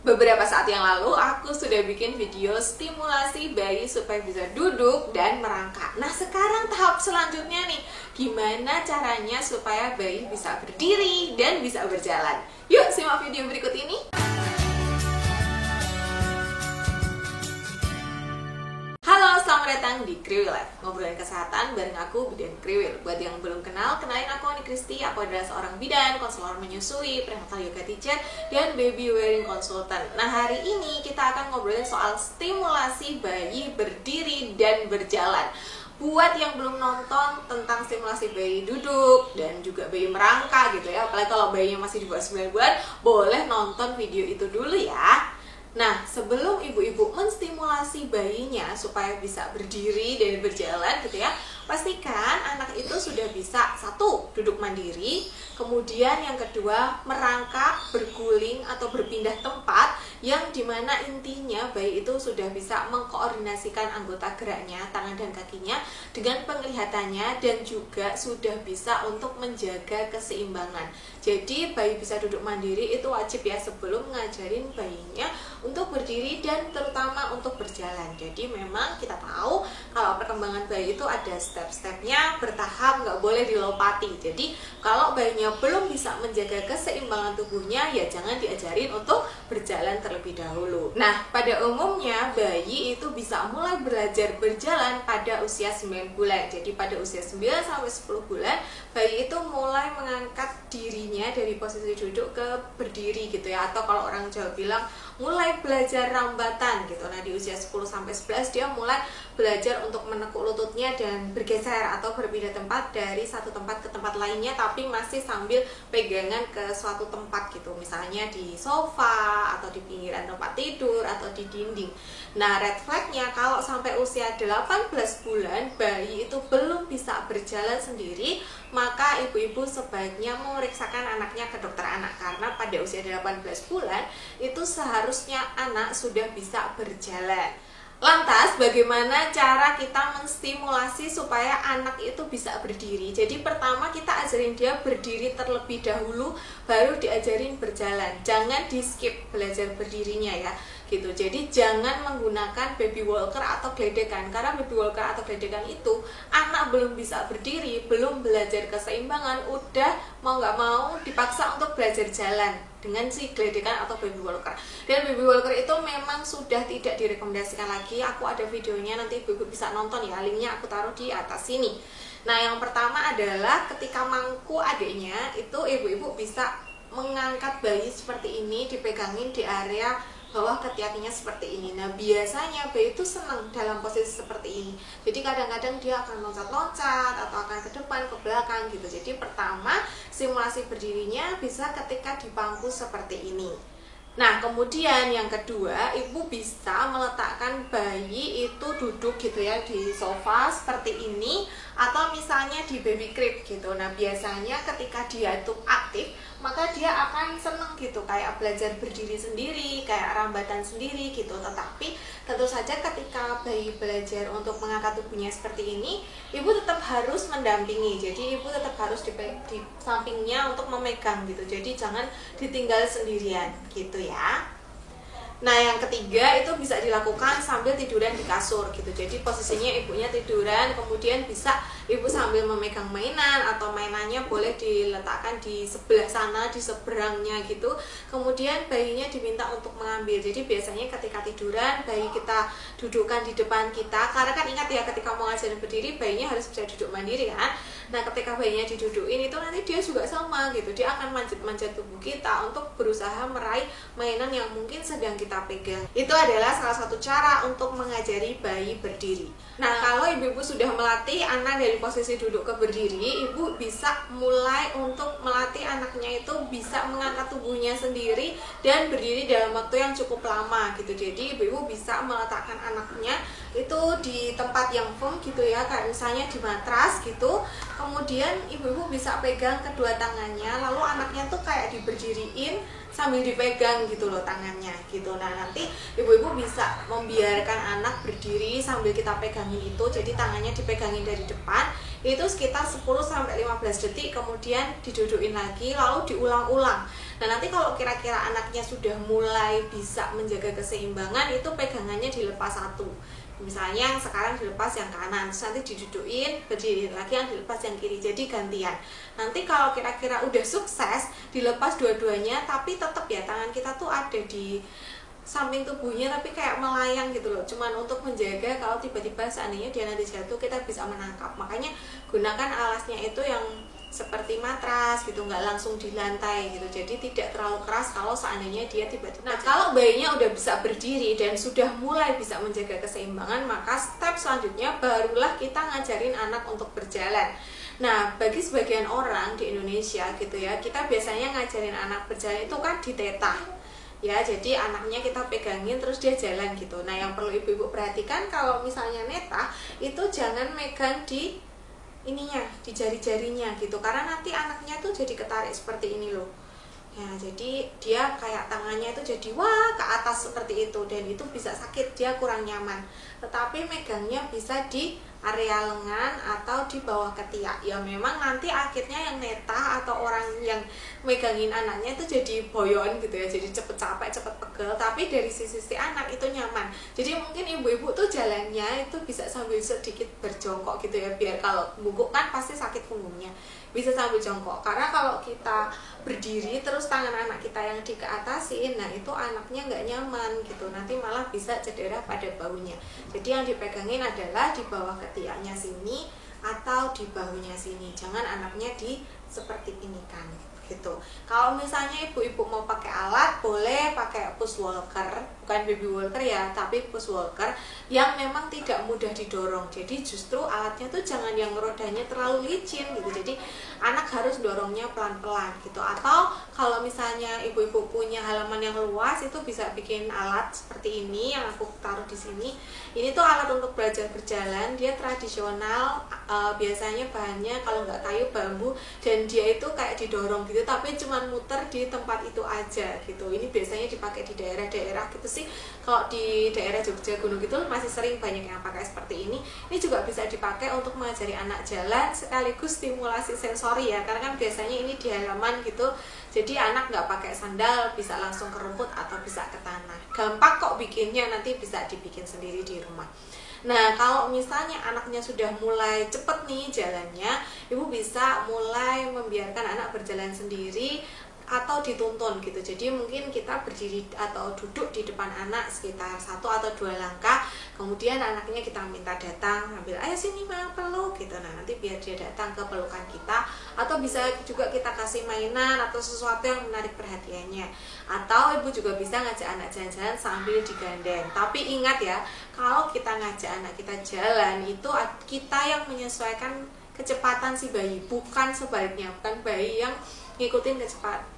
Beberapa saat yang lalu aku sudah bikin video stimulasi bayi supaya bisa duduk dan merangkak. Nah sekarang tahap selanjutnya nih, gimana caranya supaya bayi bisa berdiri dan bisa berjalan. Yuk simak video berikut ini. Halo, selamat datang di Kriwil Life, ngobrolin kesehatan bareng aku, Bidan Kriwil. Buat yang belum kenal, kenalin aku Ani Kristi. Aku adalah seorang bidan, konselor menyusui, prenatal yoga teacher, dan baby wearing consultant. Nah hari ini kita akan ngobrolin soal stimulasi bayi berdiri dan berjalan. Buat yang belum nonton tentang stimulasi bayi duduk dan juga bayi merangkak gitu ya, apalagi kalau bayinya masih di bawah 9 bulan, boleh nonton video itu dulu ya. Nah, sebelum ibu-ibu menstimulasi bayinya supaya bisa berdiri dan berjalan gitu ya, pastikan anak itu sudah bisa satu, duduk mandiri, kemudian yang kedua, merangkak, berguling atau berpindah tempat, yang dimana intinya bayi itu sudah bisa mengkoordinasikan anggota geraknya, tangan dan kakinya dengan penglihatannya, dan juga sudah bisa untuk menjaga keseimbangan. Jadi bayi bisa duduk mandiri itu wajib ya sebelum ngajarin bayinya untuk berdiri dan terutama untuk berjalan. Jadi memang kita tahu kalau perkembangan bayi itu ada step-stepnya, bertahap, nggak boleh dilopati. Jadi kalau bayinya belum bisa menjaga keseimbangan tubuhnya, ya jangan diajarin untuk berjalan terlebih dahulu. Nah, pada umumnya bayi itu bisa mulai belajar berjalan pada usia 9 bulan. Jadi pada usia 9-10 bulan, bayi itu mulai mengangkat dirinya dari posisi duduk ke berdiri gitu ya. Atau kalau orang Jawa bilang mulai belajar rambatan gitu. Nah, di usia 10-11 dia mulai belajar untuk menekuk lututnya dan bergeser atau berpindah tempat dari satu tempat ke tempat lainnya, tapi masih sambil pegangan ke suatu tempat gitu. Misalnya di sofa atau di pinggiran tempat tidur atau di dinding. Nah, red flagnya kalau sampai usia 18 bulan bayi itu belum bisa berjalan sendiri, maka ibu-ibu sebaiknya memeriksakan anaknya ke dokter anak, karena pada usia 18 bulan itu seharusnya anak sudah bisa berjalan. Lantas bagaimana cara kita menstimulasi supaya anak itu bisa berdiri? Jadi pertama kita ajarin dia berdiri terlebih dahulu, baru diajarin berjalan. Jangan di skip belajar berdirinya ya gitu. Jadi jangan menggunakan baby walker atau gledekan, karena baby walker atau gledekan itu anak belum bisa berdiri, belum belajar keseimbangan, udah mau nggak mau dipaksa untuk belajar jalan dengan si gledekan atau baby walker. Dan baby walker itu memang sudah tidak direkomendasikan lagi. Aku ada videonya, nanti ibu-ibu bisa nonton ya, linknya aku taruh di atas sini. Nah yang pertama adalah ketika mangku adiknya itu ibu-ibu bisa mengangkat bayi seperti ini, dipegangin di area bawah ketiaknya seperti ini. Nah biasanya bayi itu senang dalam posisi seperti ini. Jadi kadang-kadang dia akan loncat-loncat atau akan ke depan, ke belakang gitu. Jadi pertama simulasi berdirinya bisa ketika di bangku seperti ini. Nah kemudian yang kedua, ibu bisa meletakkan bayi itu duduk gitu ya di sofa seperti ini, atau misalnya di baby crib gitu. Nah biasanya ketika dia itu aktif, maka dia akan seneng gitu, kayak belajar berdiri sendiri, kayak rambatan sendiri gitu. Tetapi tentu saja ketika bayi belajar untuk mengangkat tubuhnya seperti ini, ibu tetap harus mendampingi. Jadi ibu tetap harus di sampingnya untuk memegang gitu. Jadi jangan ditinggal sendirian gitu ya. Nah yang ketiga itu bisa dilakukan sambil tiduran di kasur gitu. Jadi posisinya ibunya tiduran, kemudian bisa ibu sambil memegang mainan, atau mainannya boleh diletakkan di sebelah sana, di seberangnya gitu. Kemudian bayinya diminta untuk mengambil. Jadi biasanya ketika tiduran bayi kita dudukkan di depan kita, karena kan ingat ya ketika mau ngajarin berdiri bayinya harus bisa duduk mandiri kan. Nah ketika bayinya didudukin itu nanti dia juga sama gitu, dia akan manjat-manjat tubuh kita untuk berusaha meraih mainan yang mungkin sedang kita pegang. Itu adalah salah satu cara untuk mengajari bayi berdiri. Nah kalau ibu-ibu sudah melatih anak dari posisi duduk ke berdiri, ibu bisa mulai untuk melatih anaknya itu bisa mengangkat tubuhnya sendiri dan berdiri dalam waktu yang cukup lama gitu. Jadi ibu-ibu bisa meletakkan anaknya itu di tempat yang firm gitu ya, kayak misalnya di matras gitu. Kemudian ibu-ibu bisa pegang kedua tangannya, lalu anaknya tuh kayak diberdiriin sambil dipegang gitu loh tangannya gitu. Nah nanti ibu-ibu bisa membiarkan anak berdiri sambil kita pegangin itu. Jadi tangannya dipegangin dari depan, itu sekitar 10-15 detik, kemudian didudukin lagi, lalu diulang-ulang. Nah nanti kalau kira-kira anaknya sudah mulai bisa menjaga keseimbangan, itu pegangannya dilepas satu. Misalnya yang sekarang dilepas yang kanan, terus nanti didudukin, berdiri lagi yang dilepas yang kiri, jadi gantian. Nanti kalau kira-kira udah sukses dilepas dua-duanya, tapi tetap ya tangan kita tuh ada di samping tubuhnya tapi kayak melayang gitu loh, cuman untuk menjaga kalau tiba-tiba seandainya dia nanti jatuh kita bisa menangkap. Makanya gunakan alasnya itu yang seperti matras gitu, nggak langsung di lantai gitu, jadi tidak terlalu keras kalau seandainya dia tiba-tiba. Nah kalau bayinya udah bisa berdiri dan sudah mulai bisa menjaga keseimbangan, maka step selanjutnya barulah kita ngajarin anak untuk berjalan. Nah bagi sebagian orang di Indonesia gitu ya, kita biasanya ngajarin anak berjalan itu kan ditetah ya, jadi anaknya kita pegangin terus dia jalan gitu. Nah yang perlu ibu-ibu perhatikan kalau misalnya netah itu jangan megang di ininya, di jari-jarinya gitu, karena nanti anaknya tuh jadi ketarik seperti ini loh ya, jadi dia kayak tangannya itu jadi wah ke atas seperti itu, dan itu bisa sakit, dia kurang nyaman. Tetapi megangnya bisa di area lengan atau di bawah ketiak ya. Memang nanti akhirnya yang netah atau orang yang megangin anaknya itu jadi boyon gitu ya, jadi cepet capek, cepet pegel, tapi dari sisi anak itu nyaman. Jadi mungkin ibu-ibu tuh jalannya itu bisa sambil sedikit berjongkok gitu ya, biar kalau bungkuk kan pasti sakit punggungnya, bisa sambil jongkok. Karena kalau kita berdiri terus tangan anak kita yang dikeatasin, nah itu anaknya nggak nyaman gitu, nanti malah bisa cedera pada bahunya. Jadi yang dipegangin adalah di bawah ketiaknya sini atau di bahunya sini, jangan anaknya di seperti ini kan gitu. Kalau misalnya ibu-ibu mau pakai alat, boleh pakai push walker, bukan baby walker ya, tapi push walker yang memang tidak mudah didorong. Jadi justru alatnya tuh jangan yang rodanya terlalu licin gitu, jadi anak harus dorongnya pelan-pelan gitu. Atau kalau misalnya ibu-ibu punya halaman yang luas, itu bisa bikin alat seperti ini yang aku taruh di sini. Ini tuh alat untuk belajar berjalan, dia tradisional, biasanya bahannya kalau nggak kayu bambu, dan dia itu kayak didorong gitu, tapi cuman muter di tempat itu aja gitu. Ini biasanya dipakai di daerah-daerah gitu sih. Kalau di daerah Jogja Gunung gitu masih sering banyak yang pakai seperti ini. Ini juga bisa dipakai untuk mengajari anak jalan sekaligus stimulasi sensori ya, karena kan biasanya ini di halaman gitu, jadi anak nggak pakai sandal, bisa langsung ke rumput atau bisa ke tanah. Gampang kok bikinnya, nanti bisa dibikin sendiri di rumah. Nah kalau misalnya anaknya sudah mulai cepet nih jalannya, ibu bisa mulai membiarkan anak berjalan sendiri atau dituntun gitu. Jadi mungkin kita berdiri atau duduk di depan anak sekitar 1 atau 2 langkah, kemudian anaknya kita minta datang, ambil ayo sini mau peluk gitu. Nah nanti biar dia datang ke pelukan kita, atau bisa juga kita kasih mainan atau sesuatu yang menarik perhatiannya. Atau ibu juga bisa ngajak anak jalan-jalan sambil digandeng. Tapi ingat ya, kalau kita ngajak anak kita jalan itu kita yang menyesuaikan kecepatan si bayi, bukan sebaliknya, bukan bayi yang ngikutin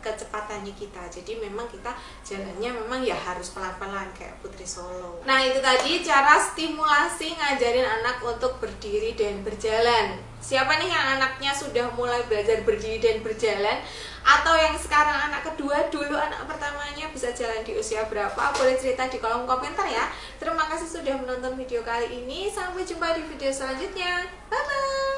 kecepatannya kita. Jadi memang kita jalannya memang ya harus pelan-pelan kayak Putri Solo. Nah itu tadi cara stimulasi ngajarin anak untuk berdiri dan berjalan. Siapa nih yang anaknya sudah mulai belajar berdiri dan berjalan, atau yang sekarang anak kedua, dulu anak pertamanya bisa jalan di usia berapa? Boleh cerita di kolom komentar ya. Terima kasih sudah menonton video kali ini. Sampai jumpa di video selanjutnya. Bye bye.